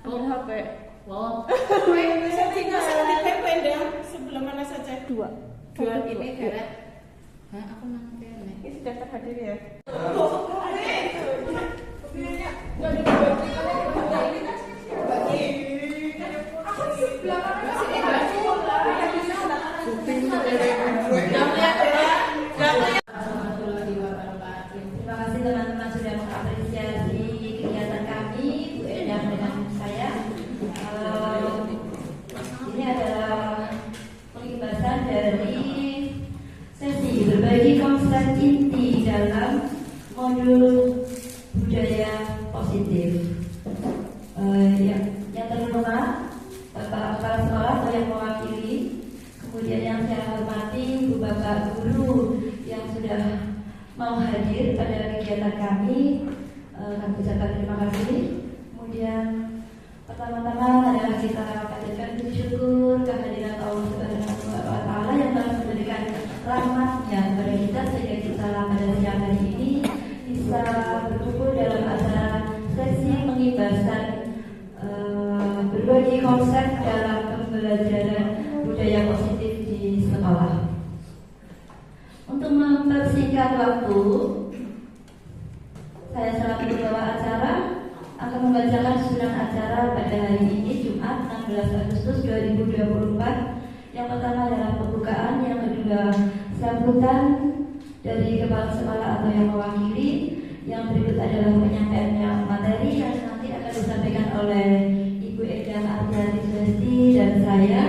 Ambil HP. Wow. Tinggal pendang sebelah mana saja? Dua Ini karet. Hah, aku nang kene. Ini sudah terhadir ya. Terima kasih teman-teman sudah mengapresiasi kegiatan kami, Bu Endang dengan saya. Ini adalah pengibasan dari sesi berbagi konsep inti dalam modul budaya positif. Yang terhormat Bapak Kepala Sekolah atau yang mewakili, kemudian yang saya hormati Bu Bapak Guru yang sudah mau hadir pada kegiatan kami, kami ucapkan terima kasih. Kemudian pertama-tama adalah kita panjatkan puji syukur kehadiran Allah Subhanahu wa Ta'ala yang telah memberikan rahmatnya kepada kita sehingga kita pada siang hari ini bisa berkumpul dalam acara sesi pengibasan berbagi konsep dalam pembelajaran budaya positif di sekolah. Untuk mempersingkat waktu, saya selaku pembawa acara akan membacakan susunan acara pada hari ini Jumat 16 Agustus 2024. Yang pertama adalah pembukaan, yang kedua sambutan dari kepala sekolah atau yang mewakili, yang berikut adalah penyampaian materi yang nanti akan disampaikan oleh Ibu Endang Ardiati Sulesti dan saya.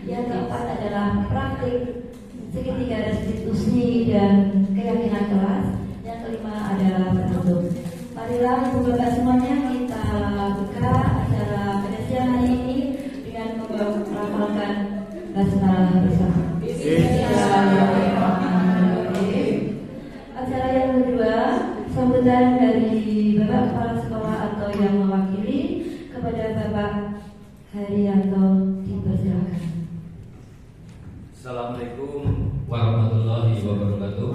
Yang keempat adalah praktik segitiga restitusi dan keyakinan kelas. Yang kelima adalah penutup. Marilah Ibu Bapak semuanya kita buka acara pada siang hari ini dengan melafalkan basmalah bersama. Acara yang kedua, sambutan dari Bapak Kepala Sekolah atau yang mewakili kepada Bapak Haryanto, dipersilakan. Assalamualaikum warahmatullahi wabarakatuh.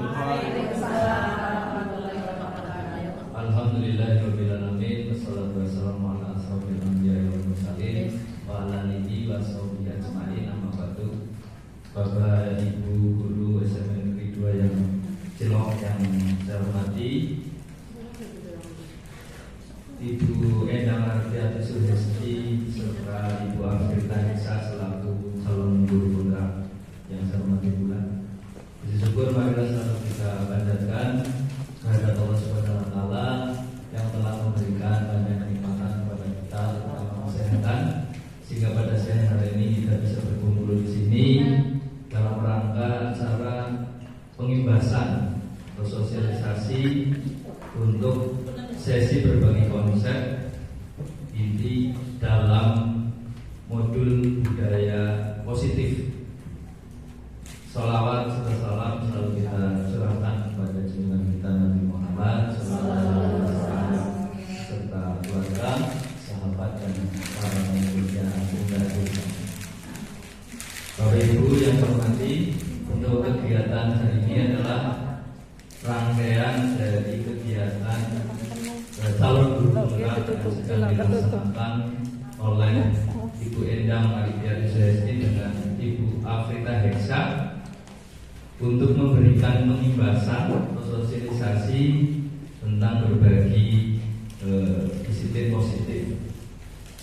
Alhamdulillahirabbil alamin, wassalatu wassalamu ala asrofil anbiya'i wal mursalin wa ala alihi wa sahbihi ajmain, amma ba'du. Bapak Ibu guru SMA Negeri 2 yang Cilok yang saya hormati, Ibu Endang Ardiati Sulesti serta Ibu Afrita Nisa selaku calon guru putra yang saya hormati pula. Puji syukur marilah selalu kita panjatkan kehadirat Allah Subhanahu wa Ta'ala yang telah memberikan banyak kenikmatan kepada kita, terutama kesehatan, sehingga pada siang hari ini kita bisa berkumpul di sini dalam rangka acara pengibasan atau sosialisasi untuk sesi berbagi konsep inti dalam modul budaya positif. Sholawat serta salam selalu kita curahkan kepada junjungan kita Nabi Muhammad SAW serta keluarga, sahabat dan para pengikutnya Bunda Bunda. Bapak Ibu yang hormati, untuk kegiatan hari ini adalah rangkaian dari kegiatan calon guru putra yang sedang dilaksanakan oleh Ibu Endang Ardiati Sulesti dengan Ibu Afrita Heksa untuk memberikan pengibasan atau sosialisasi tentang berbagi disiplin positif.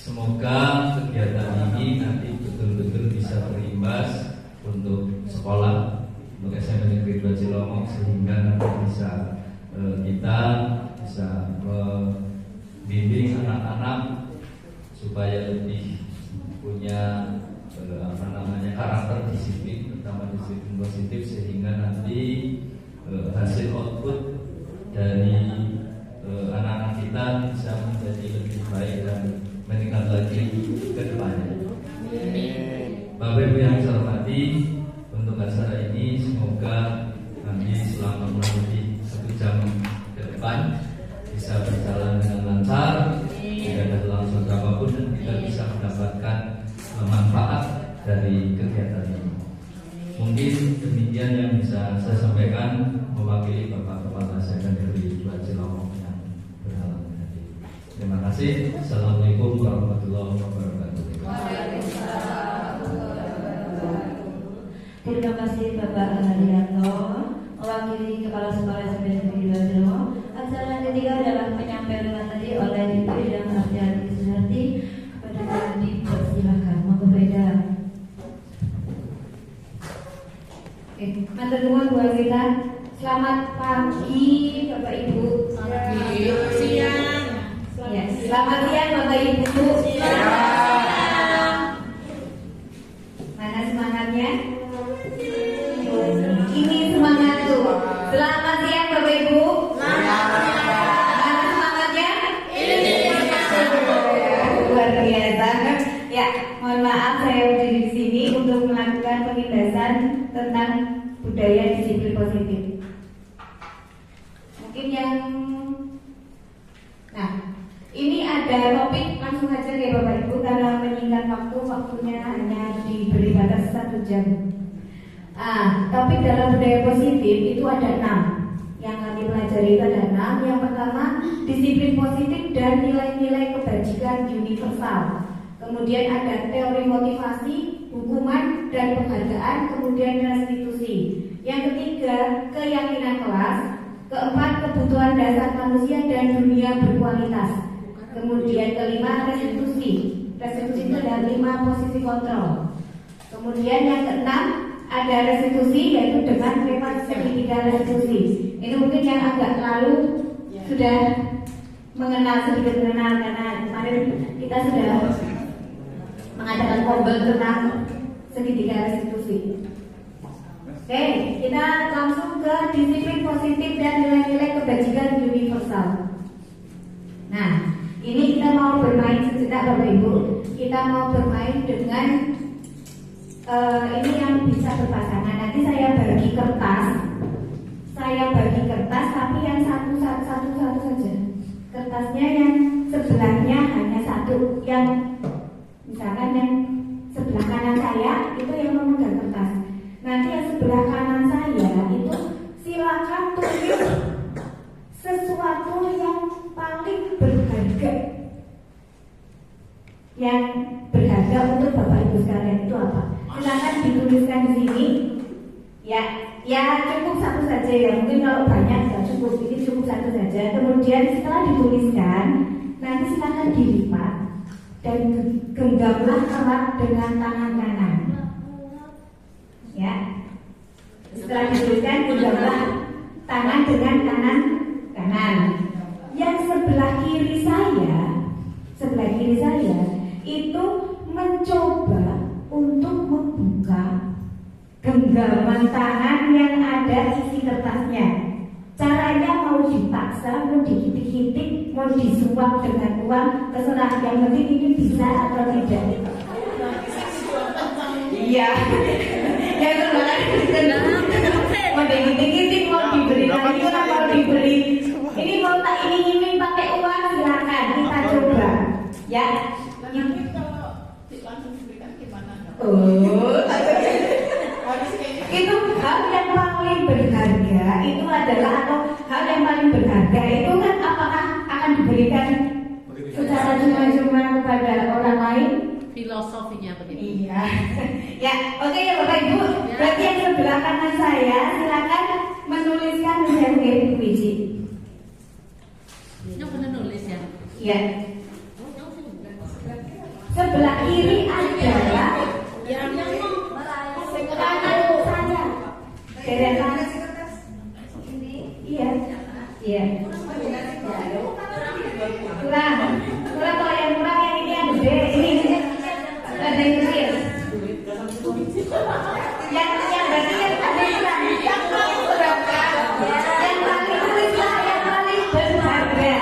Semoga kegiatan ini nanti betul-betul bisa berimbas untuk sekolah, untuk SMA Negeri 2 Cilongok, sehingga nanti bisa kita bisa membimbing anak-anak supaya lebih punya karakter disiplin, terutama disiplin positif, sehingga nanti hasil output dari anak-anak kita bisa menjadi lebih baik dan meningkat lagi ke depannya. Bapak Ibu yang saya hormati, untuk acara ini semoga nanti selama kurang lebih 1 jam ke depan bisa berjalan dengan lancar, tidak ada langsung apapun, dan kita bisa mendapatkan manfaat dari kegiatan ini. Mungkin demikian yang bisa saya sampaikan mewakili Bapak Kepala SMA Negeri 2 Cilongok yang berhalangan hadir. Terima kasih. kasih. Assalamualaikum warahmatullahi wabarakatuh. Terima kasih Bapak Haryanto, mewakili Kepala Sekolah SMP Negeri 2 Jero. Acara yang ketiga adalah penyampaian materi oleh Ibu Ida Marjati Suharti. Kepada Ibu dipersilakan. Monggo beda. Oke, matur nuwun buat kita. Selamat pagi Bapak Ibu. Selamat siang. Ya, selamat siang Bapak Ibu. Mana semangatnya? Ini semangat tuh. Selamat siang Bapak Ibu. Mana semangatnya? Ini luar biasa. Ya, mohon maaf saya berdiri di sini untuk melakukan pengindasan tentang budaya disiplin positif. Mungkin yang ini ada topik, langsung aja ya Bapak Ibu, karena menyingkat waktunya hanya diberi batas 1 jam. Topik dalam budaya positif itu ada 6. Yang kami pelajari itu ada 6. Yang pertama, disiplin positif dan nilai-nilai kebajikan universal. Kemudian ada teori motivasi, hukuman dan penghargaan, kemudian restitusi. Yang ketiga, keyakinan kelas. Keempat, kebutuhan dasar manusia dan dunia berkualitas. Kemudian kelima, restitusi. Restitusi itu ada 5 posisi kontrol. Kemudian yang keenam, ada restitusi, yaitu dengan tema segitiga restitusi. Ini mungkin yang agak lalu sudah sedikit mengenal karena kemarin kita sudah mengadakan kombel tentang segitiga restitusi. Oke, kita langsung ke disiplin positif dan nilai-nilai kebajikan universal. Nah, ini kita mau bermain sejenak Bapak Ibu. Kita mau bermain dengan ini yang bisa berpasangan. Nanti saya bagi kertas, tapi yang satu saja. Kertasnya yang sebelahnya hanya satu. Yang misalkan yang sebelah kanan saya itu yang memegang kertas. Nanti yang sebelah kanan saya itu silakan tulis sesuatu yang paling berharga. Yang berharga untuk Bapak Ibu sekalian itu apa? Silakan dituliskan di sini. Ya cukup satu saja ya. Mungkin kalau banyak tidak cukup, ini cukup satu saja. Kemudian setelah dituliskan, nanti silakan dilipat dan genggamlah erat dengan tangan kanan. Ya, setelah dituliskan genggamlah tangan dengan tangan kanan. Yang sebelah kiri saya itu mencoba untuk membuka genggaman tangan yang ada isi kertasnya. Caranya mau dipaksa, mau dihitik-hitik, mau disuap dengan uang, terserah. Yang penting ini bisa atau tidak. Iya. Yang terbaik mau dihitik-hitik, mau diberi lagi, mau diberi. Ini mau tak ini pakai uang, silakan kita coba. Ya. Nanti kalau langsung diberikan gimana? Itu hal yang paling berharga itu adalah, atau hal yang paling berharga itu kan apakah akan diberikan secara cuma-cuma kepada orang lain? Filosofinya begitu. Iya. Ya, oke ya Bapak Ibu. Berarti yang sebelah kanan saya silakan menuliskan menjadi puisi. Yang benar nulis ya? Iya. Sebelah kiri adalah yang kanan saya. Deretan. Iya. Iya. Kurang kalau yang kurang yang ini yang gede, ini ada yang kecil. Yang berarti yang ada yang kurang. Yang paling berapa? Yang paling tulislah yang paling berharga.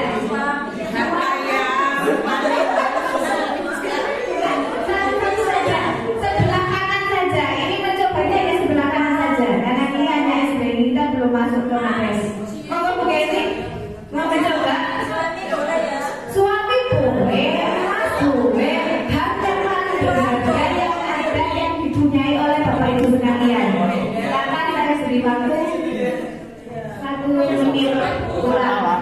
Satu saja, sebelah kanan saja. Ini mencobanya ya sebelah kanan saja. Karena ini hanya SD, kita belum masuk ke materi. Mau Bu Gesi? Mau mencoba? Suami boleh, mas boleh. Hal yang paling berharga yang ada yang dipunyai oleh Bapak Ibu sekalian. Silakan saya beri waktu 1 menit kurang.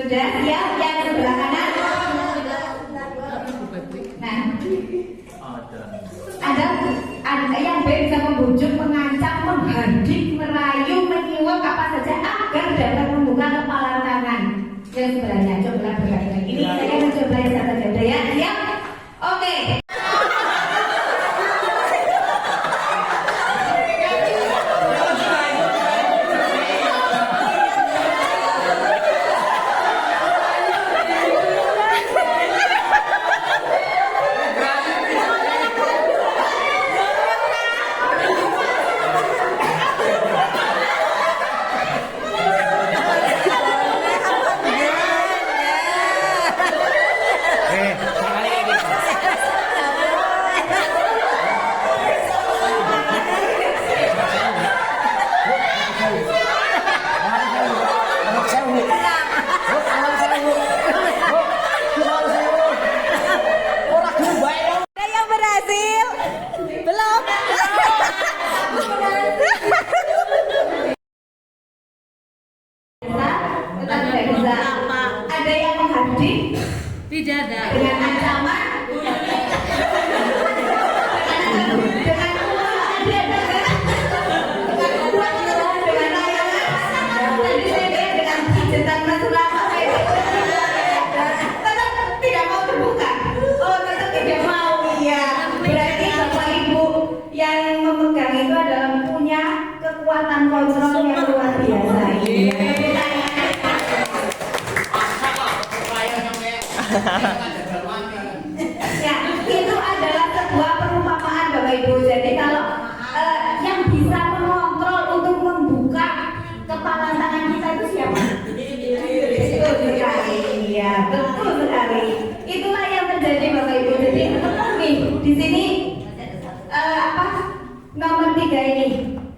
Sudah siap yang sebelah kanan? Nah, ada yang B bisa membujuk, mengancam, menghardik, merayu, menyuap apa saja agar dapat membuka kepala tangan yang sebelahnya. Coba bergerak. Ini saya mencoba yang satu saja ya. Siap? Oke. Ada yang menghardik, Tidak ada. dengan ancaman, dengan layangan, tadi saya lihat dengan pijetan masulah, tetap tidak mau terbuka. Oh, tetap tidak mau. Iya, berarti Bapak Ibu yang memegang itu adalah punya kekuatan kontrol yang luar biasa. Ya, itu adalah sebuah perumpamaan Bapak Ibu. Jadi kalau yang bisa mengontrol untuk membuka kepala tangan kita itu siapa? Betul sekali. Ya, betul sekali. Itulah yang terjadi Bapak Ibu. Jadi nih di sini nomor 3 ini.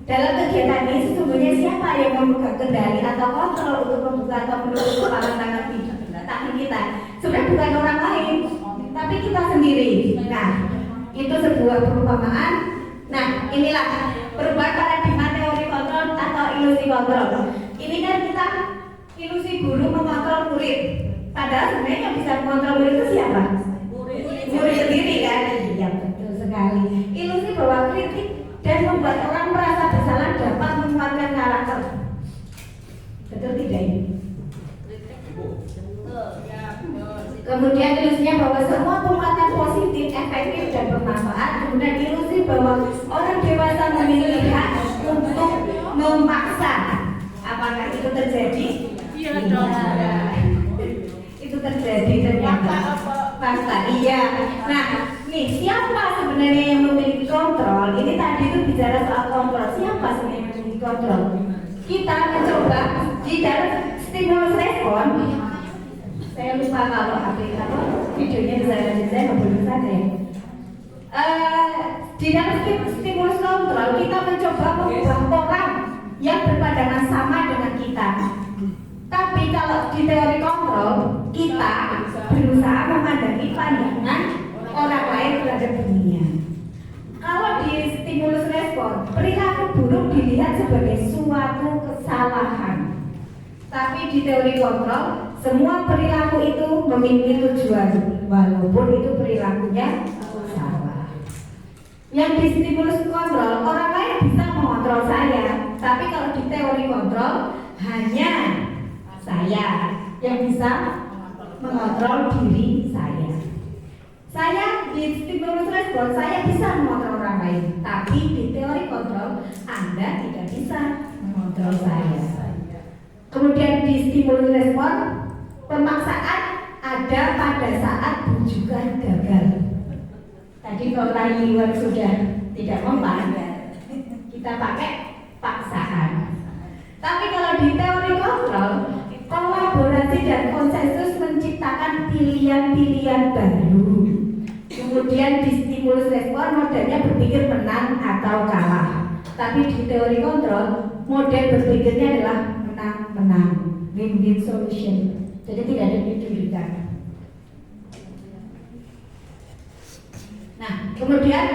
Dalam kegiatan ini sesungguhnya siapa yang memegang kendali atau kontrol untuk membuka atau menutup kepala tangan kita? Sebenarnya bukan orang lain, tapi kita sendiri. Nah, itu sebuah perumpamaan. Nah, inilah perubahan paradigma teori kontrol atau ilusi kontrol. Ini kan kita ilusi guru mengontrol murid. Padahal sebenarnya yang bisa mengontrol murid itu siapa? Murid sendiri kan? Iya, betul sekali. Ilusi bahwa kritik dan membuat orang merasa bersalah dapat menguatkan karakter. Betul tidak ini? Kemudian ilusinya bahwa semua penguatan positif, efektif dan bermanfaat. Kemudian ilusi bahwa orang dewasa memiliki hak untuk memaksa. Apakah itu terjadi? Iya dong. Itu terjadi ternyata. Fakta, iya. Nah, nih siapa sebenarnya yang memiliki kontrol? Ini tadi itu bicara soal kontrol. Siapa sebenarnya yang memiliki kontrol? Kita mencoba di dalam stimulus respon. Saya lupa kalau videonya bisa lanjut, saya nggak boleh saja ya. Di dalam stimulus kontrol kita mencoba mengubah orang yang berpandangan sama dengan kita. Tapi kalau di teori kontrol kita berusaha memandangi pandangan orang lain terhadap dunia. Kalau di stimulus respon, perilaku buruk dilihat sebagai suatu kesalahan. Tapi di teori kontrol, semua perilaku itu memiliki tujuan, walaupun itu perilakunya salah. Yang di stimulus kontrol, orang lain bisa mengontrol saya. Tapi kalau di teori kontrol, hanya saya yang bisa mengontrol diri saya. Saya di stimulus respon, saya bisa mengontrol orang lain. Tapi di teori kontrol, Anda tidak bisa mengontrol saya. Kemudian di stimulus respon, pemaksaan ada pada saat bujukan gagal. Tadi kalau rayuan sudah tidak mempan, kita pakai paksaan. Tapi kalau di teori kontrol, kolaborasi dan konsensus menciptakan pilihan-pilihan baru. Kemudian di stimulus respon, modelnya berpikir menang atau kalah. Tapi di teori kontrol, model berpikirnya adalah menang, win-win solution. Jadi tidak ada didudukan. Nah, kemudian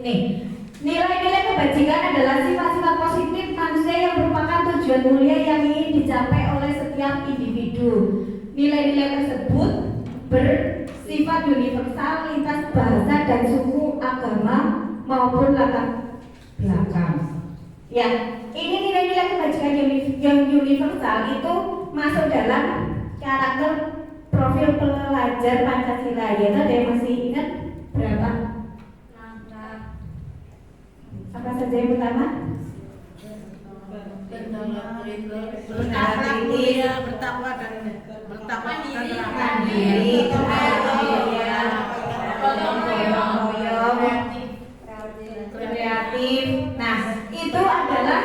ini nilai-nilai kebajikan adalah sifat-sifat positif tujuan mulia yang ingin dicapai oleh setiap individu. Nilai-nilai tersebut bersifat universal lintas bahasa dan suku, agama maupun latar belakang. Ya, ini nilai-nilai kebajikan yang universal itu masuk dalam karakter profil pelajar Pancasila. Ya, ada yang masih ingat berapa? Apa saja yang pertama? Bertakwa mulia, bertakwa dan bertakwa Mandiri, kreatif. Nah, itu adalah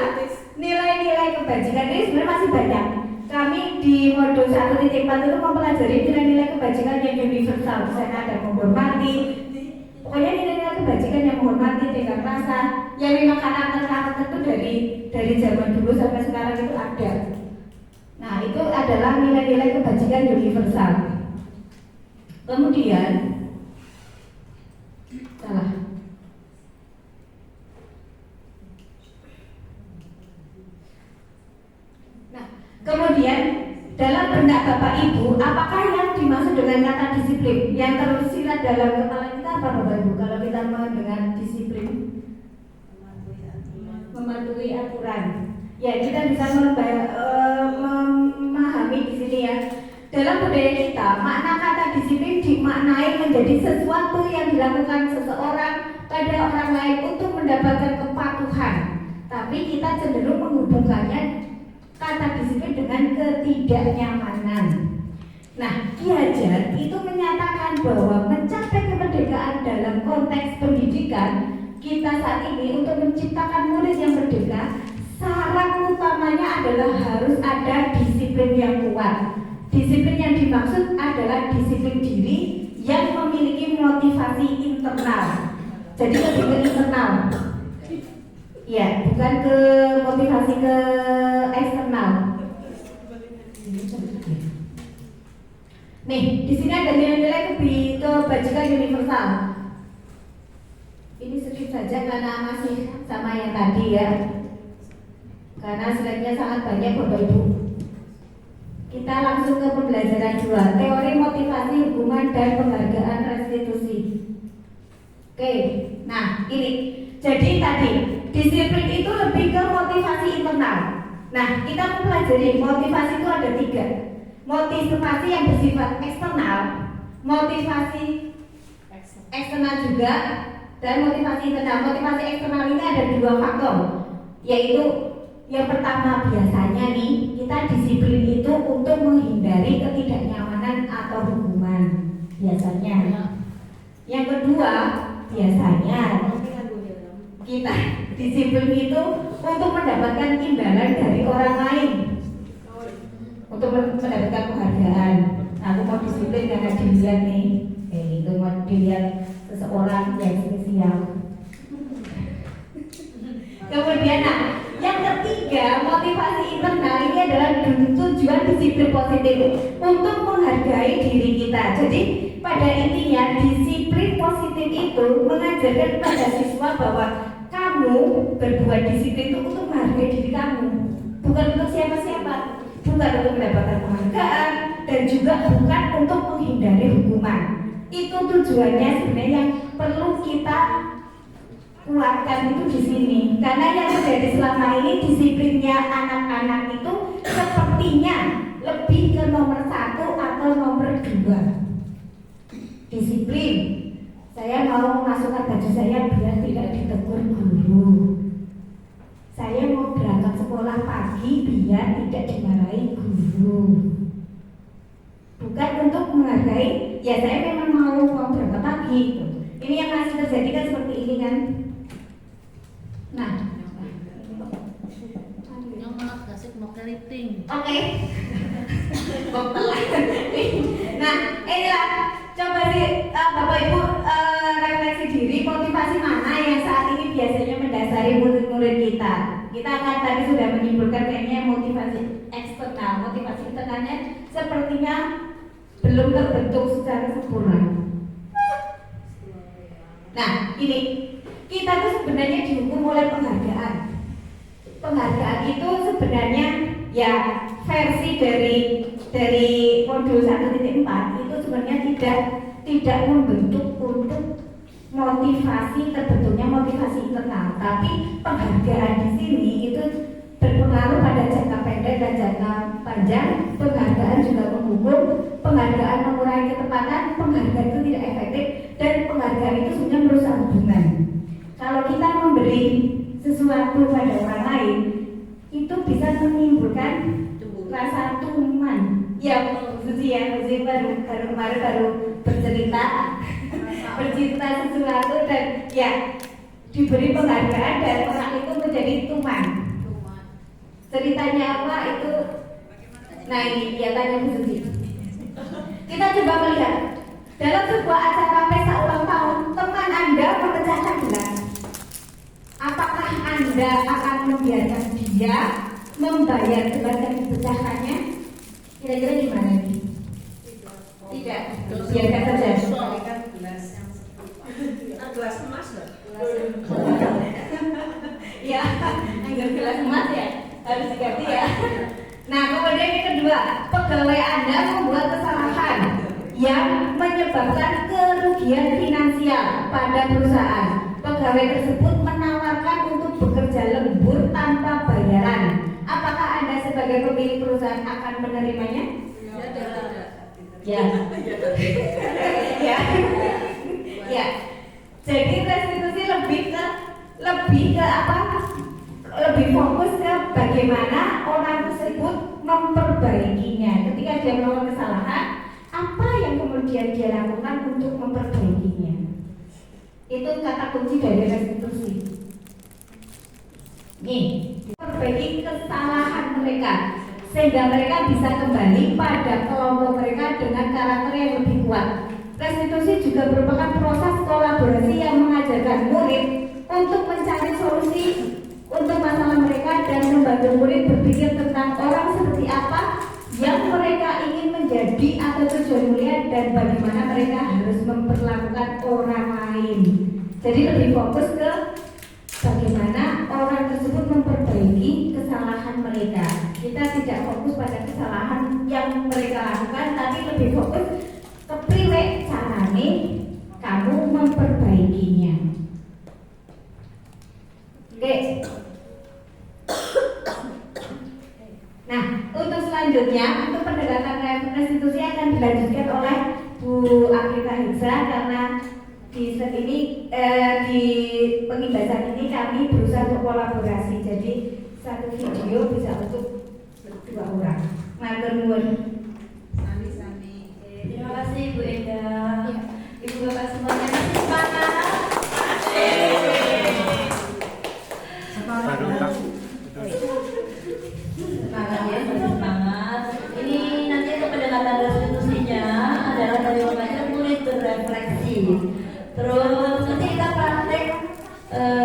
nilai-nilai kebajikan. Ini sebenarnya masih banyak. Kami di modul 1.4 itu mempelajari nilai-nilai kebajikan yang universal. Misalnya ada menghormati, pokoknya nilai-nilai kebajikan yang menghormati, tenggang rasa, yang memang karakter-karakter itu dari zaman dulu sampai sekarang itu ada. Nah, itu adalah nilai-nilai kebajikan universal. Kemudian salah. Nah, kemudian dalam benak Bapak Ibu, apakah yang dimaksud dengan kata disiplin? Yang tersirat dalam kepala kita apa Bapak Ibu? Kalau kita mendengar disiplin, mematuhi aturan. Ya, kita bisa memahami di sini ya. Dalam budaya kita, makna kata disiplin dimaknai menjadi sesuatu yang dilakukan seseorang pada orang lain untuk mendapatkan kepatuhan. Tapi kita cenderung menghubungkannya kata disiplin dengan ketidaknyamanan. Nah, Ki Hajar itu menyatakan bahwa mencapai kemerdekaan dalam konteks pendidikan kita saat ini untuk menciptakan murid yang merdeka, syarat utamanya adalah harus ada disiplin yang kuat. Disiplin yang dimaksud adalah disiplin diri yang memiliki motivasi internal. Jadi lebih ke internal. Ya, bukan ke motivasi ke eksternal. Nih, di sini ada nilai-nilai kebajikan universal. Ini sedikit saja karena masih sama yang tadi ya. Karena slide-nya sangat banyak Bapak Ibu. Kita langsung ke pembelajaran 2, teori motivasi hubungan dan penghargaan restitusi. Oke, nah ini. Jadi tadi disiplin itu lebih ke motivasi internal. Nah, kita mempelajari motivasi itu ada 3. Motivasi yang bersifat eksternal, motivasi eksternal juga, dan motivasi internal. Motivasi eksternal ini ada 2 faktor, yaitu yang pertama biasanya nih kita disiplin itu untuk menghindari ketidaknyamanan atau hukuman biasanya. Yang kedua biasanya kita disiplin itu untuk mendapatkan imbalan dari orang lain, untuk mendapatkan penghargaan. Aku mau disiplin karena dilihat nih, itu mau dilihat seseorang yang spesial. Kemudian yang ketiga, motivasi internal ini adalah tujuan disiplin positif untuk menghargai diri kita. Jadi pada intinya disiplin positif itu mengajarkan kepada siswa bahwa kamu berbuat disiplin itu untuk menghargai diri kamu, bukan untuk siapa-siapa, bukan untuk mendapatkan penghargaan, dan juga bukan untuk menghindari hukuman. Itu tujuannya sebenarnya yang perlu kita kuatkan itu di sini, karena yang terjadi selama ini disiplinnya anak-anak itu sepertinya lebih ke nomor 1 atau nomor 2. Disiplin, saya mau memasukkan baju saya biar tidak ditegur guru. Saya mau berangkat sekolah pagi biar tidak dimarahi guru. Bukan untuk menghargai, ya saya memang mau berangkat pagi. Ini yang masih terjadi kan seperti ini kan. Nah, yang malah gasik mau keriting. oke. Nah, inilah coba sih Bapak Ibu refleksi diri, motivasi mana yang saat ini biasanya mendasari murid-murid kita. Kita akan tadi sudah menyimpulkan kayaknya motivasi eksternal, motivasi internalnya sepertinya belum terbentuk secara sempurna. Nah, ini kita tuh sebenarnya dihukum oleh penghargaan. penghargaan itu sebenarnya ya versi dari modul 1.4 itu sebenarnya tidak membentuk untuk motivasi, terbentuknya motivasi internal, tapi penghargaan di sini itu berpengaruh pada jangka pendek dan jangka panjang. Penghargaan juga mengukur, penghargaan mengurangi ketepatan, penghargaan itu tidak efektif, dan penghargaan itu sebenarnya merusak hubungan. Kalau kita memberi sesuatu pada orang lain, itu bisa menimbulkan rasa tuman. Ya, Susi ya, Susi baru bercerita sesuatu dan ya diberi penghargaan dan orang itu menjadi tuman. Ceritanya apa itu? Nah ini dia tanya Bu Susi. Kita coba melihat dalam sebuah acara pesta ulang tahun, teman Anda memecahkan gelas. Apakah Anda akan membiarkan dia membayar gelas yang dipecahkannya? Kira-kira gimana nih? Tidak, biarkan saja. Gelas emas loh. Ya, anggap gelas emas ya, harus diganti ya. Nah, kemudian yang kedua, pegawai Anda membuat kesalahan yang menyebabkan kerugian finansial pada perusahaan. Pegawai tersebut menawarkan untuk bekerja lembur tanpa bayaran. Apakah Anda sebagai pemilik perusahaan akan menerimanya? Ya. Ya. Ya. Jadi restitusi lebih ke apa? Lebih fokus ke bagaimana orang tersebut memperbaikinya. Ketika dia melakukan kesalahan, apa yang kemudian dia lakukan untuk memperbaikinya? Itu kata kunci dari restitusi. Nih, memperbaiki kesalahan mereka sehingga mereka bisa kembali pada kelompok mereka dengan karakter yang lebih kuat. Restitusi juga merupakan proses kolaborasi yang mengajarkan murid untuk mencari solusi untuk masalah mereka dan membantu murid berpikir tentang orang seperti apa yang mereka ingin menjadi atau tujuan mulia dan bagaimana mereka harus memperlakukan orang lain. Jadi lebih fokus ke bagaimana orang tersebut memperbaiki kesalahan mereka. Kita tidak fokus pada kesalahan yang mereka lakukan, tapi lebih fokus kepriwe carane kamu memperbaikinya. Oke. Nah, untuk selanjutnya untuk pendekatan restitusi akan dilanjutkan oleh Bu Akrita Hidza karena di pengibasan ini kami berusaha untuk kolaborasi. Jadi satu video bisa untuk 2 orang. Matur nuwun. Terima kasih Bu Enda. Ibu Bapak semuanya masih semangat. Semangat ya, semangat. Ini nanti untuk pendekatan restitusinya adalah bagaimana murid berefleksi. Terus nanti kita praktek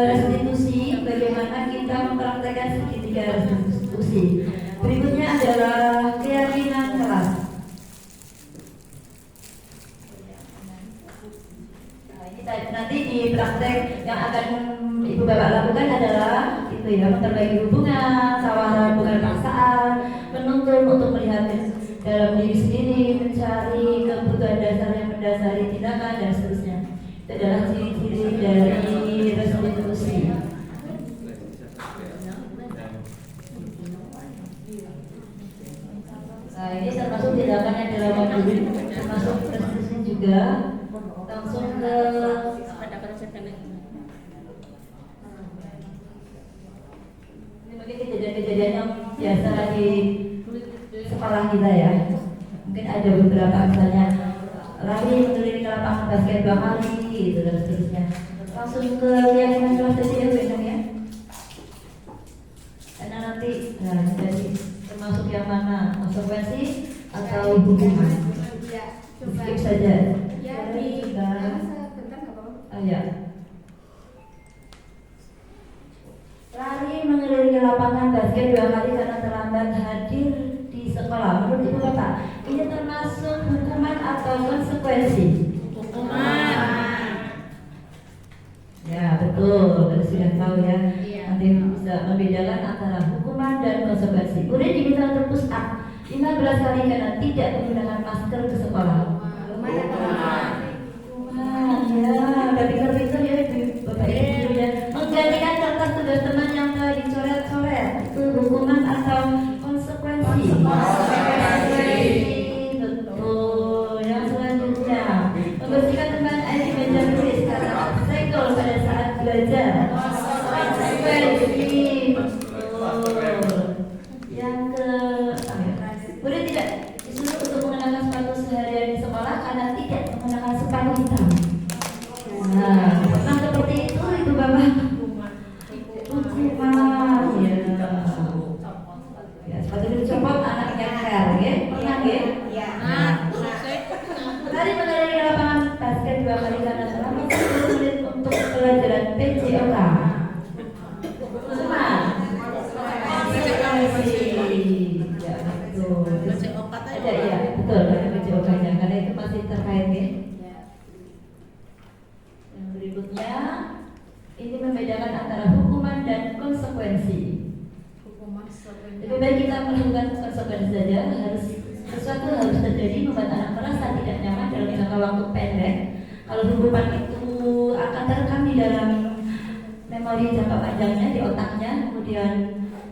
restitusi, bagaimana kita mempraktekkan segitiga restitusi. Berikutnya adalah keyakinan kelas. Nanti di praktek yang akan Ibu Bapak lakukan adalah itu ya, memperbaiki hubungan, tawaran bukan paksaan, menuntun untuk melihat dalam diri sendiri, mencari kebutuhan dasar yang mendasari tindakan dan seterusnya. Itu adalah ciri-ciri dari restitusi. Nah ini termasuk tindakan yang dalam modul, termasuk restitusi juga. Langsung ke ini mungkin kejadian-kejadian yang biasa di sekolah kita ya. Mungkin ada beberapa misalnya lari mengelilingi lapangan basket 2 kali gitu dan seterusnya. Langsung ke keyakinan kelas tadi ya Bu ya. Karena nanti jadi termasuk yang mana, konsekuensi atau hukuman. Skip saja. Ya. Lari mengelilingi lapangan basket 2 kali karena terlambat hadir di sekolah. Menurut Ibu Bapak, ini termasuk hukuman atau konsekuensi? Hukuman. Ya betul, sudah tahu ya. Nanti bisa bisa membedakan antara hukuman dan konsekuensi. Murid diminta untuk push up 15 kali karena tidak menggunakan masker ke sekolah. Ya, udah pintar-pintar ya Bapak Ibu ya. Menggantikan kertas tugas teman yang telah dicoret-coret itu hukuman atau konsekuensi? Betul. Yang selanjutnya, membersihkan tempat air di meja tulis karena tersenggol pada saat belajar. Konsekuensi. Betul. Yang murid tidak disuruh untuk mengenakan sepatu seharian di sekolah karena tidak menggunakan sepatu hitam. Nah, memang seperti itu Ibu Bapak. Hukuman ya. Ya, sepatu dicopot anaknya care, ya. Pernah ya? Ya. Tadi mengenai lapangan basket 2 kali karena selama 10 menit untuk pelajaran PJOK. Hukuman. Ya, betul. Ada ya, betul. Ada PJOK-nya karena itu masih terkait ya. Yang berikutnya, ini membedakan antara hukuman dan konsekuensi. Lebih baik kita melakukan konsekuensi saja. Sesuatu harus terjadi membuat anak merasa tidak nyaman dalam jangka waktu pendek. Kalau hukuman itu akan terekam di dalam memori jangka panjangnya di otaknya, kemudian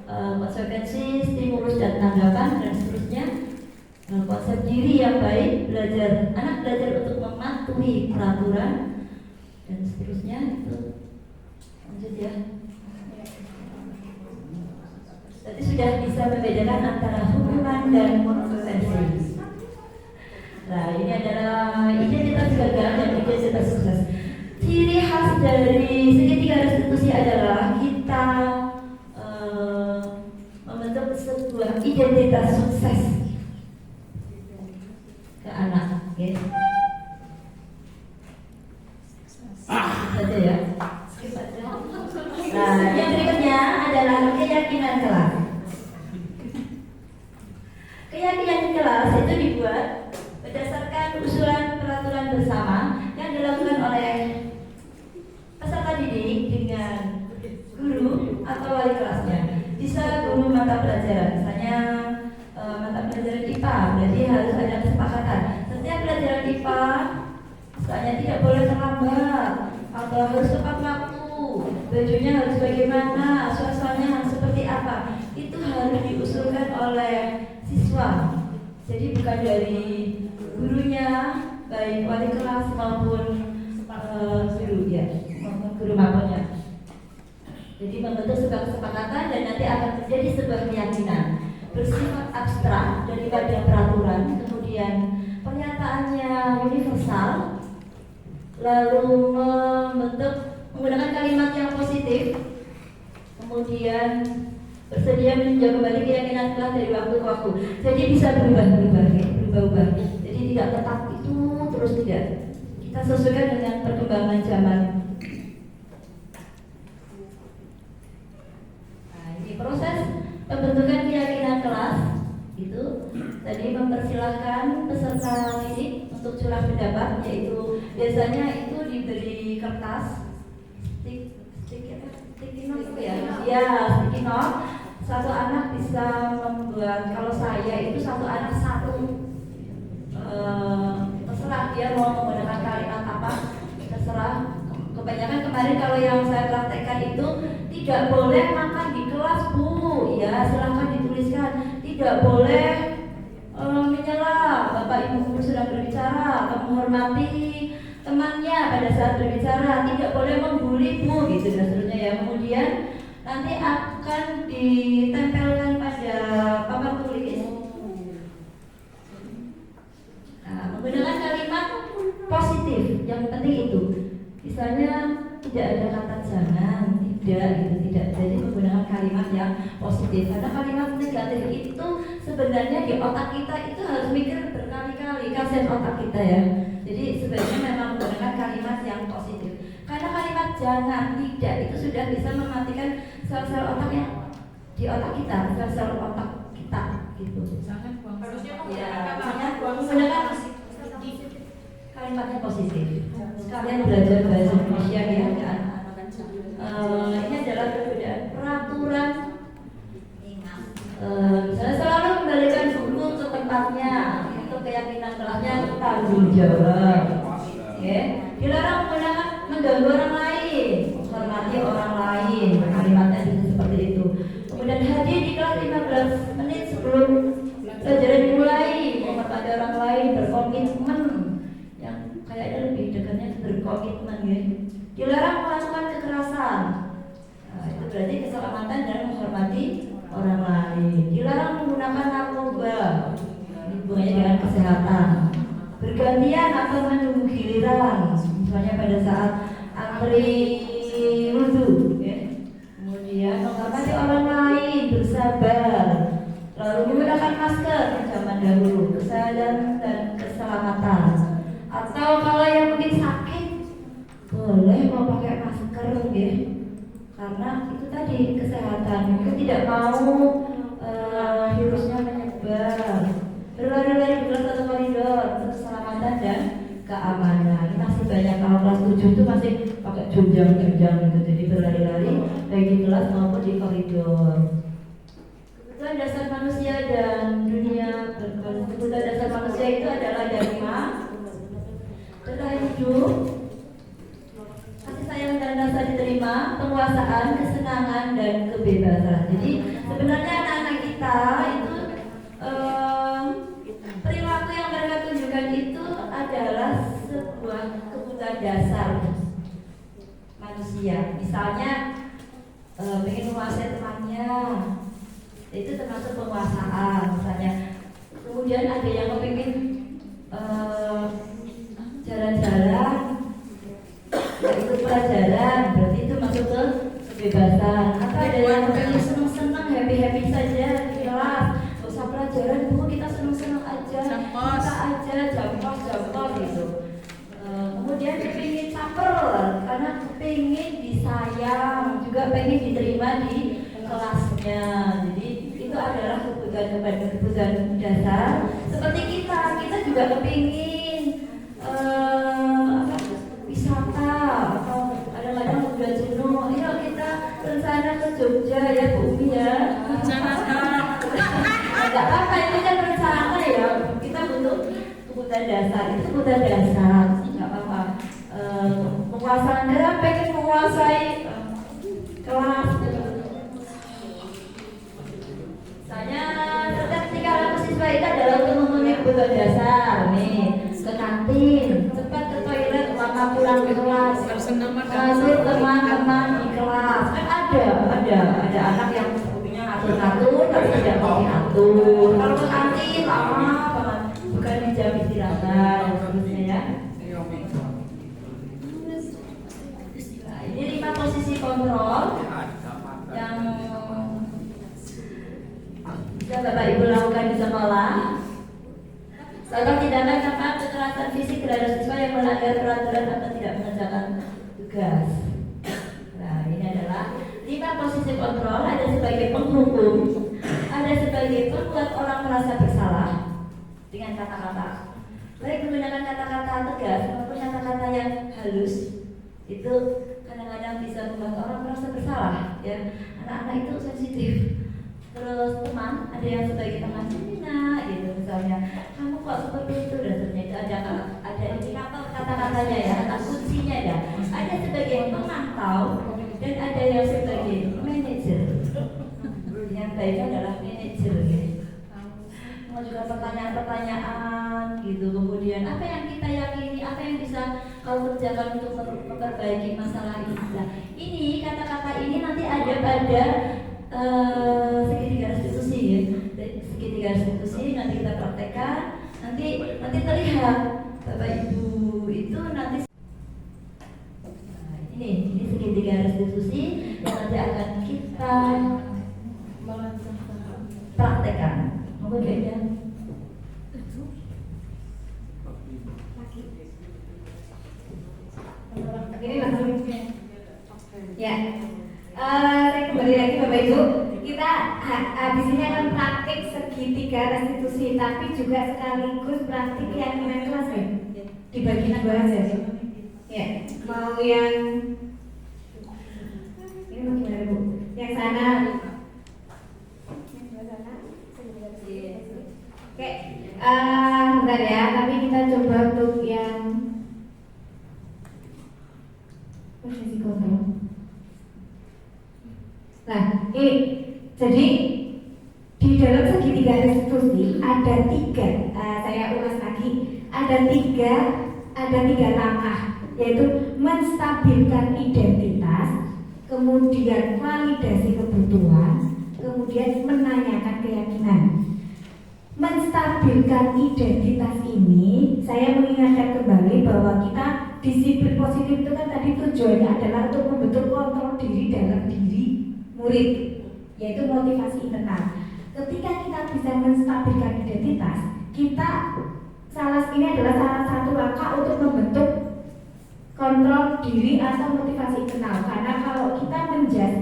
konsekuensi, stimulus dan tanggapan dan seterusnya. Konsep diri yang baik, anak belajar untuk mematuhi peraturan dan seterusnya. Itu lanjut ya. Tadi sudah bisa membedakan antara hukuman dan konsekuensi. Nah, ini adalah identitas gagal dan identitas sukses. Ciri khas dari segitiga restitusi adalah kita membentuk sebuah identitas sukses ke anak, okay? Saja ya. Skip aja. Nah, yang berikutnya adalah keyakinan kelas. Keyakinan kelas itu dibuat berdasarkan usulan peraturan bersama yang dilakukan oleh peserta didik dengan guru atau wali kelasnya. Bisa guru mata pelajaran, misalnya mata pelajaran IPA, berarti harus ada kesepakatan. Setiap pelajaran IPA, misalnya tidak boleh terlambat atau harus tepat waktu, bajunya harus bagaimana, suasananya harus seperti apa, itu harus diusulkan oleh siswa. Jadi bukan dari gurunya, baik wali kelas maupun guru ya, maupun guru maupunnya. Jadi membentuk sebuah kesepakatan dan nanti akan menjadi sebuah keyakinan bersifat abstrak daripada peraturan, kemudian pernyataannya universal, lalu menggunakan kalimat yang positif, kemudian bersedia meninjau kembali keyakinan kelas dari waktu ke waktu. Jadi bisa berubah-ubah. Jadi tidak tetap itu terus, tidak. Kita sesuaikan dengan perkembangan zaman. Nah, ini proses pembentukan keyakinan kelas itu tadi mempersilahkan peserta didik untuk curah pendapat, yaitu biasanya itu diberi kertas sticky note. Satu anak bisa membuat, kalau saya itu satu anak satu, terserah dia mau menggunakan kalimat apa, terserah. Kebanyakan kemarin kalau yang saya praktekkan itu tidak boleh makan di kelas Bu, ya silahkan dituliskan. Tidak boleh menyela Bapak Ibu guru sedang berbicara atau menghormati temannya pada saat berbicara, tidak boleh membuli Bu, gitu dan seterusnya ya. Kemudian nanti akan ditempelkan pada papan tulis. Nah, menggunakan kalimat positif, yang penting itu. Misalnya tidak ada kata jangan, tidak. Jadi menggunakan kalimat yang positif. Karena kalimat negatif itu sebenarnya di otak kita itu harus mikir berkali-kali, kasihan otak kita ya. Jadi sebenarnya memang menggunakan kalimat yang positif. Karena kalimat jangan, tidak itu sudah bisa mematikan sel-sel otak yang di otak kita, sel-sel otak kita gitu. Menggunakan kalimatnya positif. Sekalian belajar bahasa Indonesia ya, anak-anak. Ini adalah perbedaan peraturan Misalnya selalu kembalikan buku ke tempatnya, itu keyakinan kelasnya tanggung jawab. Ya, dilarang mengganggu orang lain, menghormati orang lain, kalimatnya bisa seperti itu. Kemudian hadir di kelas 15 menit sebelum pelajaran dimulai, menghormati orang lain, berkomitmen, yang kayaknya lebih dekatnya berkomitmen ya. Dilarang melakukan kekerasan. Nah, itu berarti keselamatan dan menghormati orang lain. Dilarang menggunakan narkoba, hubungannya dengan kesehatan. Bergantian atau menunggu giliran, misalnya pada saat antri wudhu, ya. Kemudian menghormati orang lain, bersabar, lalu menggunakan masker zaman dahulu, kesehatan dan keselamatan. Atau kalau yang mungkin sakit, boleh mau pakai masker, ya. Karena itu tadi kesehatan, mungkin tidak mau virusnya menyebar. Berlari-lari di kelas satu koridor untuk keselamatan dan keamanan. Ini masih banyak, kalau kelas 7 itu masih pakai jenjang-jenjang gitu. Jadi berlari-lari baik di kelas maupun di koridor. Kebutuhan dasar manusia dan dunia. Kebutuhan dasar manusia itu adalah ada 5. Bertahan hidup, kasih sayang dan rasa diterima, penguasaan, kesenangan dan kebebasan. Jadi sebenarnya anak-anak kita itu perilaku yang mereka tunjukkan itu adalah sebuah kebutuhan dasar manusia. Misalnya ingin menguasai temannya, itu termasuk penguasaan misalnya. Kemudian ada yang ingin jalan-jalan, yaitu pelajaran, berarti itu masuk ke kebebasan. Atau ada yang ingin senang-senang, happy-happy saja di kelas, gak usah pelajaran, kita senang-senang aja, kita aja jam-jam gitu. Kemudian kepingin caper karena kepingin disayang, juga pengen diterima di kelasnya. Jadi itu adalah kebutuhan dasar. Seperti kita juga kepingin wisata, atau kadang-kadang udah jenuh, ayo kita rencana ke Jogja ya Bu Umi ya. Enggak apa-apa, itu kan rencana ya. Kita butuh kebutuhan dasar, itu kebutuhan dasar, enggak apa-apa. Penguasaan daerah pengen menguasai kelas. Misalnya setiap siswa itu adalah untuk memenuhi kebutuhan dasar nih. Ke kantin, cepat ke toilet, lama pulang ke kelas, kasih teman-teman di kelas. Kan ada anak yang punya ngatur-ngatur tapi tidak mau diatur. Kalau ke kantin lama banget, bukan di jam istirahat dan seterusnya ya. Nah, ini 5 posisi kontrol yang bisa Bapak Ibu lakukan di sekolah. Contoh tindakan apa kekerasan fisik terhadap siswa yang melanggar peraturan atau tidak mengerjakan tugas. Nah, ini adalah 5 posisi kontrol. Ada sebagai penghukum, ada sebagai pembuat orang merasa bersalah dengan kata-kata, baik menggunakan kata-kata tegas maupun kata-kata yang halus. Itu kadang-kadang bisa membuat orang merasa bersalah. Ya, anak-anak itu sensitif. Terus teman, ada yang sebagai teman Cina gitu misalnya, kamu kok seperti itu, dan ternyata ada indikator kata-katanya ya, kata kuncinya ya. Ada sebagai pemantau dan ada yang sebagai manajer. Yang baiknya adalah manajer ya. Mengajukan pertanyaan-pertanyaan gitu. Kemudian apa yang kita yakini, apa yang bisa kau kerjakan untuk memperbaiki masalah ini. Nah, ini kata-kata ini nanti ada pada segitiga restitusi ya. Segitiga restitusi nanti kita praktekkan, nanti terlihat Bapak Ibu itu nanti. Nah, ini segitiga restitusi yang nanti akan kita praktekkan. Monggo ya. Ini langsung ya. Saya kembali lagi Bapak Ibu. Kita habis ini akan praktik segitiga restitusi, tapi juga sekaligus praktik keyakinan kelas ya. Dibagi 2 aja. Ya, mau yang ini mau gimana Bu? Yang sana. Yang sebelah sana. Oke, bentar ya, tapi kita coba untuk yang posisi kontrol. Nah, ini jadi di dalam segitiga restitusi ada tiga, saya ulas lagi, ada tiga langkah, yaitu menstabilkan identitas, kemudian validasi kebutuhan, kemudian menanyakan keyakinan. Menstabilkan identitas ini, saya mengingatkan kembali bahwa kita disiplin positif itu kan tadi tujuannya adalah untuk membentuk kontrol diri dalam diri murid, yaitu motivasi internal. Ketika kita bisa menstabilkan identitas, ini adalah salah satu langkah untuk membentuk kontrol diri atau motivasi internal. Karena kalau kita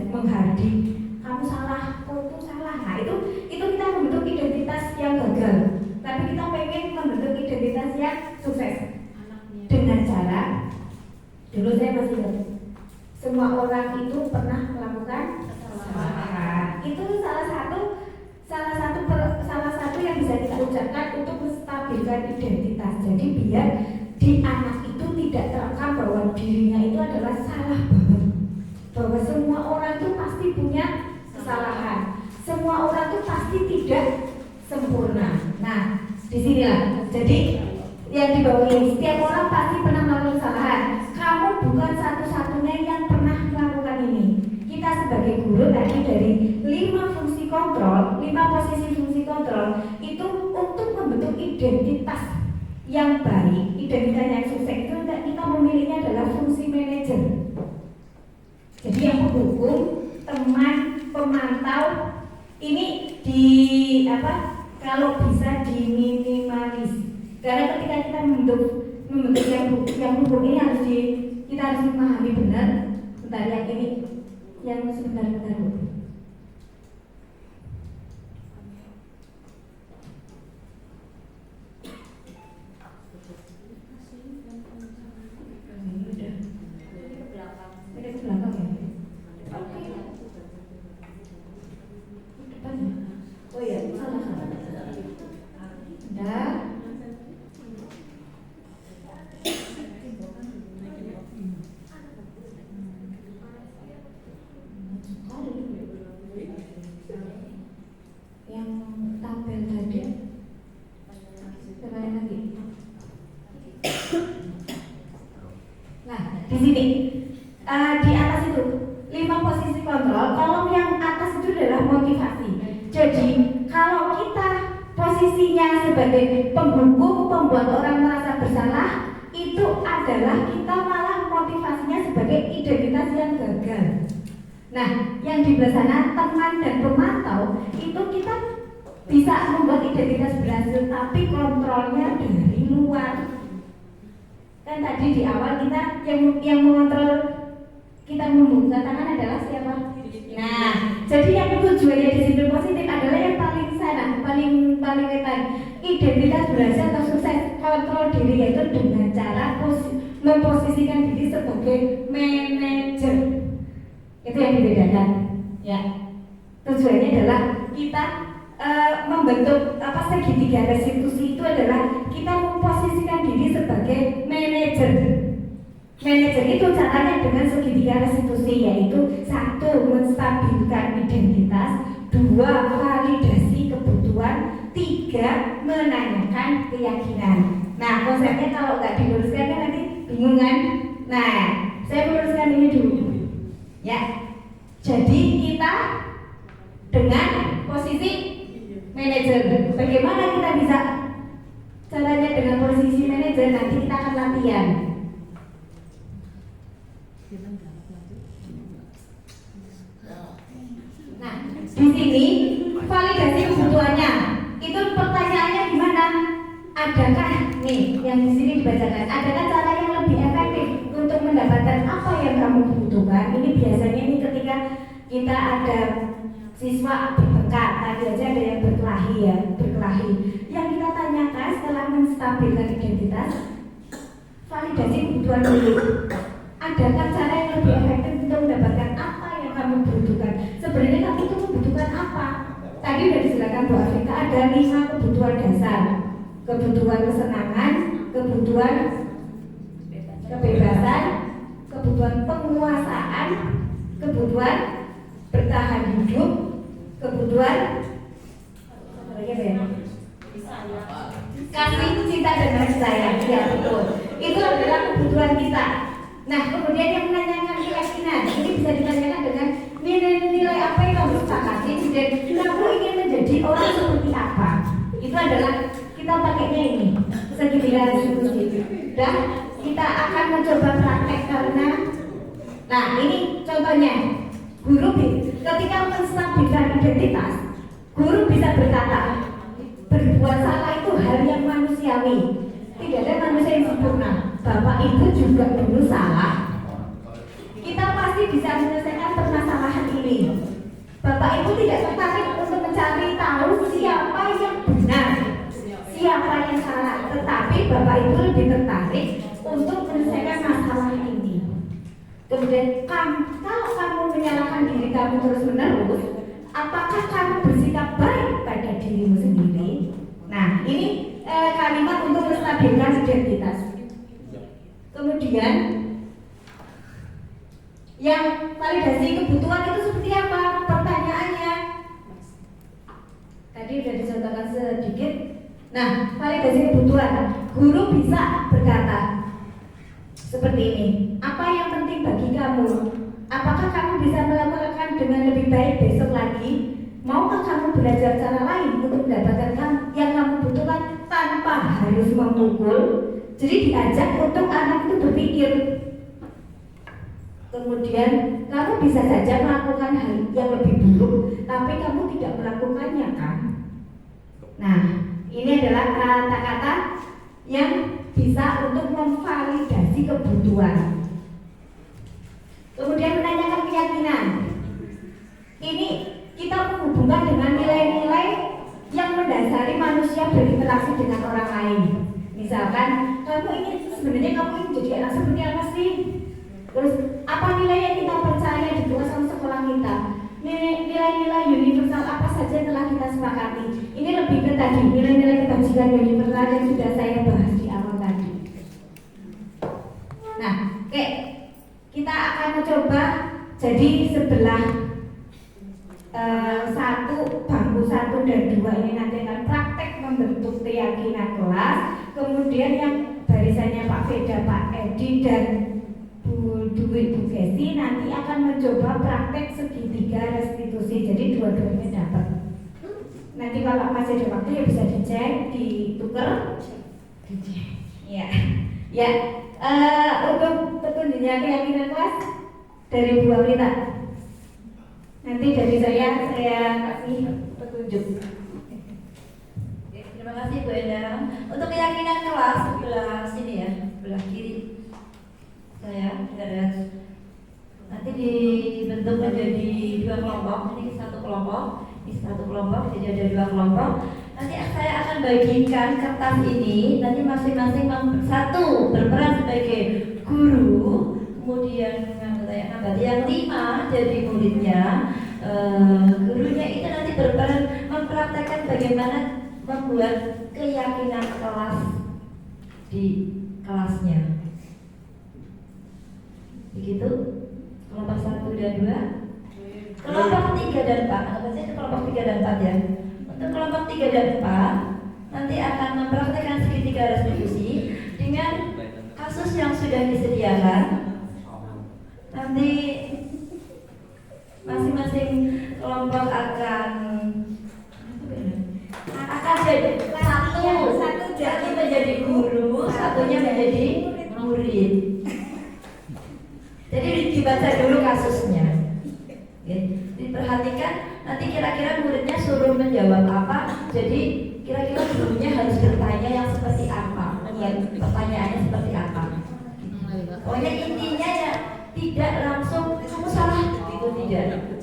menghardik, kamu salah, kamu salah, nah itu kita membentuk identitas yang gagal. Tapi kita pengen membentuk identitas yang sukses dengan cara, dulu saya masih ingat, semua orang itu pernah melakukan kesalahan. Itu salah satu yang bisa kita ucapkan untuk menstabilkan identitas. Jadi biar di anak itu tidak terekam bahwa dirinya itu adalah salah banget, bahwa semua orang itu pasti punya kesalahan, semua orang itu pasti tidak sempurna. Nah, disinilah. Jadi yang di bawah ini, setiap orang pasti pernah melakukan kesalahan. Kamu bukan satu-satunya yang pernah melakukan ini. Kita sebagai guru tadi dari 5 fungsi kontrol, 5 posisi fungsi kontrol itu untuk membentuk identitas yang baik, identitas yang sukses itu kita memilihnya adalah fungsi manajer. Jadi yang mendukung, teman, pemantau ini kalau bisa diminimalis. Karena ketika kita membentuk yang hukum ini kita harus memahami benar. Bentar yang ini, yang sebentar Bu. Oh iya, salah. Yang tabel tadi kembali lagi. Nah, di sini di atas itu 5 posisi kontrol. Kolom yang atas itu adalah motivasi. Jadi kalau kita posisinya sebagai penghukum, pembuat orang merasa bersalah, itu adalah kita malah motivasinya sebagai identitas yang gagal. Nah, yang di belah sana teman dan pemantau itu kita bisa membuat identitas berhasil, tapi kontrolnya dari luar. Kan tadi di awal kita yang mengontrol kita membuka tangan adalah siapa? Nah, jadi yang tujuannya disiplin positif adalah yang paling sana, paling wetan. Identitas berhasil atau sukses, kontrol diri yaitu dengan cara memposisikan diri sebagai manajer. Itu yang dibedakan. Ya, tujuannya adalah kita membentuk segitiga restitusi itu adalah kita memposisikan diri sebagai manajer. Manajer itu caranya dengan segitiga restitusi, yaitu 1. Menstabilkan identitas, 2. Validasi kebutuhan, 3. Menanyakan keyakinan. Nah, konsepnya kalau nggak diluruskan kan nanti bingung kan? Nah, saya meluruskan ini dulu. Ya, jadi kita dengan posisi manajer. Bagaimana kita bisa caranya dengan posisi manajer? Nanti kita akan latihan. Nah, di sini validasi kebutuhannya. Itu pertanyaannya gimana? Adakah nih yang di sini dibacakan? Adakah cara yang lebih efektif untuk mendapatkan apa yang kamu butuhkan? Ini biasanya ini ketika kita ada siswa bertengkar, tadi aja ada yang berkelahi. Yang kita tanyakan setelah menstabilkan identitas, validasi kebutuhan dulu. Adakah cara yang lebih efektif untuk mendapatkan apa yang kamu butuhkan? Sebenarnya kamu itu membutuhkan apa? Tadi sudah dijelaskan Bu Afrika, ada 5 kebutuhan dasar. Kebutuhan kesenangan, kebutuhan kebebasan, kebutuhan penguasaan, kebutuhan bertahan hidup, kebutuhan kasih, cinta, dan kasih sayang. Ya betul. Itu adalah kebutuhan kita. Nah, kemudian yang menanyakan keyakinan, ini bisa ditanyakan dengan nilai-nilai apa yang kamu sepakati dan kamu ingin menjadi orang seperti apa. Itu adalah kita pakainya ini segitiga diskusi. Dan kita akan mencoba praktek karena, nah ini contohnya, guru ketika menstabilkan identitas, guru bisa berkata, berbuat salah itu hal yang manusiawi. Tidak ada manusia yang sempurna. Bapak Ibu juga dulu salah. Kita pasti bisa menyelesaikan permasalahan ini. Bapak Ibu tidak tertarik untuk mencari tahu siapa yang benar, siapa yang salah. Tetapi Bapak Ibu lebih tertarik untuk menyelesaikan masalah ini. Kemudian kalau kamu menyalahkan diri kamu terus menerus, apakah kamu bersikap baik pada dirimu sendiri? Nah, ini kalimat untuk menstabilkan identitas. Kemudian yang validasi kebutuhan itu seperti apa? Pertanyaannya tadi sudah dicontohkan sedikit. Nah, validasi kebutuhan, guru bisa berkata seperti ini. Apa yang penting bagi kamu? Apakah kamu bisa melakukan dengan lebih baik besok lagi? Maukah kamu belajar cara lain untuk mendapatkan yang kamu butuhkan tanpa harus memukul? Jadi diajak untuk anak itu berpikir. Kemudian kamu bisa saja melakukan hal yang lebih buruk, tapi kamu tidak melakukannya, kan? Nah, ini adalah kata-kata yang bisa untuk memvalidasi kebutuhan. Kemudian menanyakan keyakinan. Ini kita menghubungkan dengan nilai-nilai yang mendasari manusia berinteraksi dengan orang lain. Misalkan, sebenarnya kamu ingin jadi anak seperti apa sih? Terus apa nilai yang kita percaya di kelas sekolah kita? Nilai-nilai universal apa saja yang telah kita sepakati? Ini lebih ke tadi nilai-nilai kebajikan universal yang sudah saya bahas di awal tadi. Nah, oke, kita akan mencoba jadi sebelah 1, bangku 1 dan 2 ini nanti akan praktek membentuk keyakinan kelas. Kemudian yang barisannya Pak Veda, Pak Edi dan Bu Dwi, Bu Gesi nanti akan mencoba praktek segitiga restitusi. Jadi dua-duanya dapat. Nanti kalau masih ada waktu ya bisa dicek, ditukar, dicek. Ya. Untuk petunjuknya keyakinan kelas dari Bu Amrita. Nanti dari saya kasih petunjuk. Terima kasih Bu Endang. Untuk keyakinan kelas sebelah sini ya, sebelah kiri saya ada. Nanti dibentuk menjadi 2 kelompok. Ini 1 kelompok, ini 1 kelompok, jadi ada 2 kelompok. Nanti saya akan bagikan kertas ini. Nanti masing-masing satu berperan sebagai guru, kemudian yang 5 jadi muridnya. Gurunya itu nanti berperan mempraktekkan bagaimana membuat keyakinan kelas di kelasnya. Begitu. Kelompok 1 dan 2. Kelompok 3 dan 4. Maksudnya itu kelompok 3 dan 4 ya. Untuk kelompok 3 dan 4 nanti akan mempraktekkan segitiga restitusi dengan kasus yang sudah disediakan. Nanti masing-masing kelompok akan satu menjadi guru, satunya menjadi murid. Jadi dibaca dulu kasusnya. Diperhatikan nanti kira-kira muridnya suruh menjawab apa. Jadi kira-kira gurunya harus bertanya yang seperti apa, pertanyaannya seperti apa. Pokoknya intinya ya tidak langsung kamu salah gitu, tidak.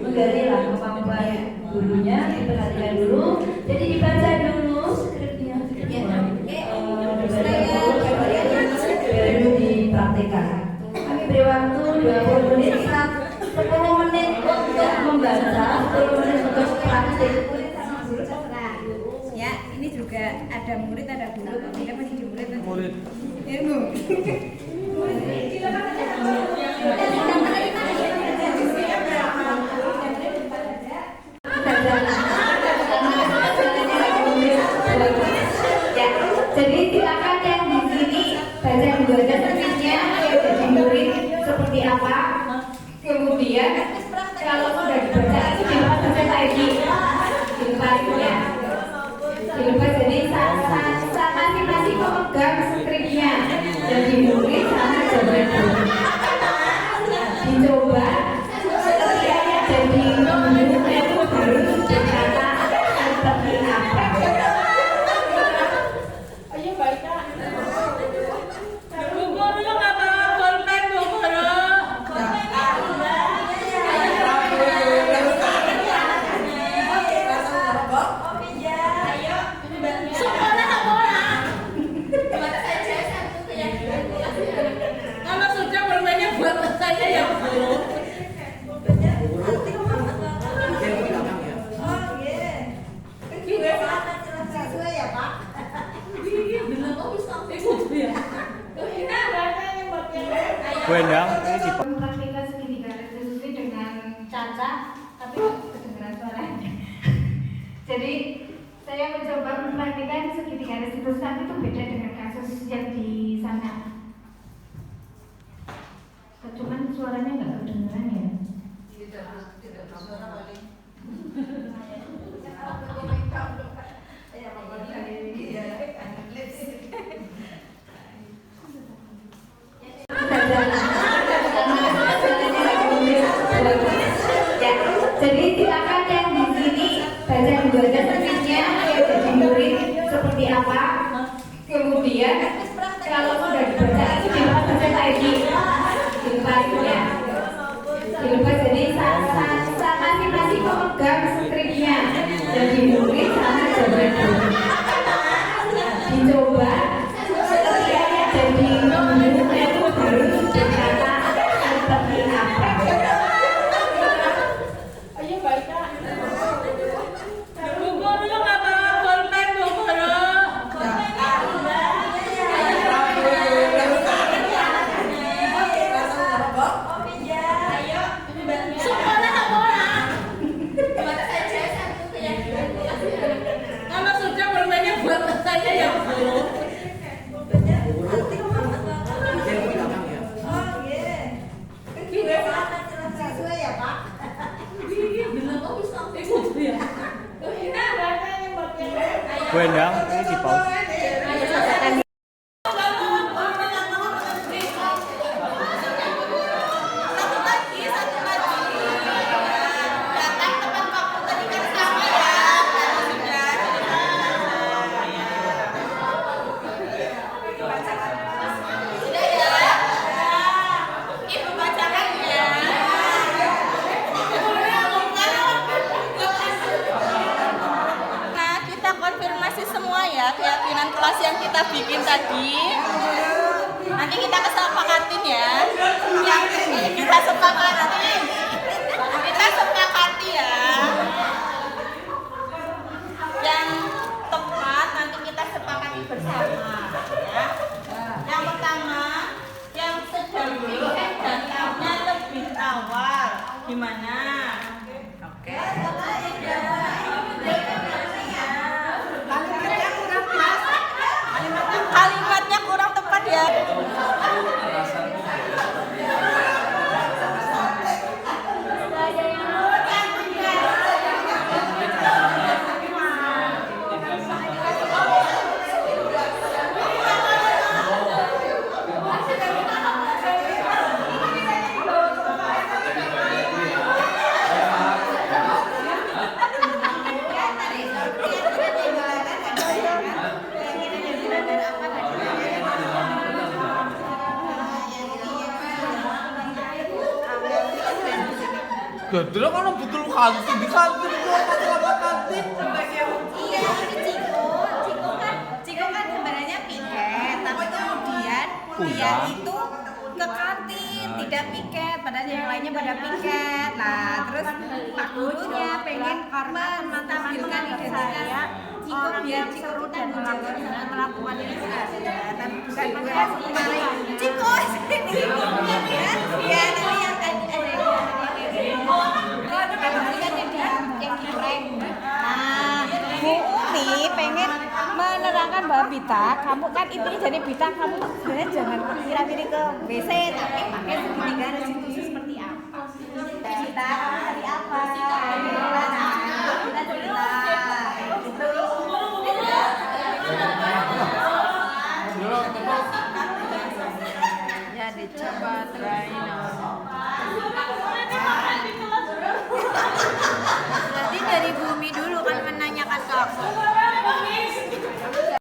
Menggalilah kemampuan gurunya, diperhatikan dulu. Jadi dibaca dulu skripnya, baru dipraktekkan. Kami beri waktu 20 menit, 10 menit untuk membaca, 10 menit untuk praktik. ada murid, ada guru. Pak Beda masih di murid. Murid. Ilmu. Ya, jadi silakan yang di sini baca dulu aja skripnya, jadi murid seperti apa. Kemudian kalau sudah dibaca itu dilepas saja lagi, dilepas ya. Dilepas jadi masing-masing memegang skripnya. Jadi murid sama jawaban guru. Dicoba ketika jadi guru itu harus berkata seperti apa. Ayo baik Kak. Kalau sudah bermainnya buat saya ya Bu. Bu Endang, ini di Praktika segitiga restitusi dengan Caca, tapi kedengaran suaranya. Jadi saya mencoba mempraktikkan segitiga restitusi, tapi itu beda dengan kasus yang di sana. Cuman suaranya nggak kedengeran ya. Ya, jadi silakan yang di sini baca dulu aja skripnya, jadi murid seperti apa. Kemudian kalau sudah dibaca itu dilepas saja lagi, dilepas ya. Dilepas jadi masing-masing memegang skripnya. Jadi murid sama jawaban guru. Dicoba ketika jadi guru itu harus berkata seperti apa. Ayo baik Kak. Kalau sudah bermainnya buat saya ya Bu. Bu Endang, ini di pause. Nah, kita konfirmasi semua ya keyakinan kelas yang kita bikin tadi. Nanti kita kesepakatin ya. Yang kita sepakati. Kita sepakati ya. Yang tepat nanti kita sepakati bersama ya. Yang pertama, yang sedang bikin datanya lebih awal. Gimana? Oke. Kalimatnya kurang tepat ya. Dulu kan betul kantin di kantin itu apa kantin? Iya, ini Ciko kan sebenarnya piket, tapi kemudian dia itu ke kantin, tidak piket, padahal yang lainnya pada piket. Nah, terus Pak gurunya pengen karena menampilkan identitas orang yang seru dan melakukan ini juga ada, tapi bukan langsung kemarin. Ciko sini. Ya, tapi yang yang digoreng. Nah, Bu Umi pengen menerangkan bahwa Bita, kamu kan intinya jadi Bita, kamu tuh sebenarnya jangan kira-kira ke WC, tapi pakai segitiga restitusi seperti apa? Bita, kamu dari apa? Gimana? Kita cerita. Gitu. Ya dicoba try now. Berarti dari Bumi dulu kan menanyakan ke aku.